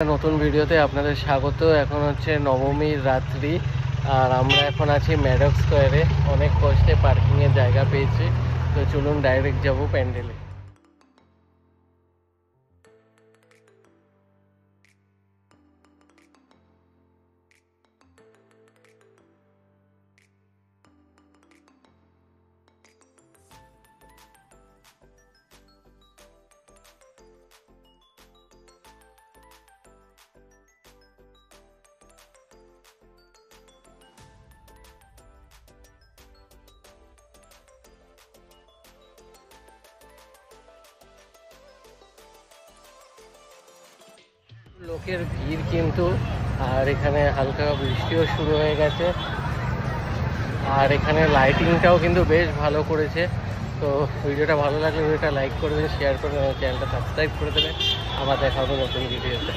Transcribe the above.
নতুন ভিডিওতে আপনাদের স্বাগত। এখন হচ্ছে নবমীর রাত্রি আর আমরা এখন আছি ম্যাডক স্কোয়ারে। অনেক কষ্টে পার্কিংয়ের জায়গা পেয়েছি, তো চলুন ডাইরেক্ট যাব প্যান্ডেলে। লোকের ভিড় কিন্তু, আর এখানে হালকা বৃষ্টিও শুরু হয়ে গেছে। আর এখানে লাইটিংটাও কিন্তু বেশ ভালো করেছে। তো ভিডিওটা ভালো লাগলে ভিডিওটা লাইক করবেন, শেয়ার করবেন, চ্যানেলটা সাবস্ক্রাইব করে দেবেন। আবার দেখা হবে নতুন ভিডিওতে।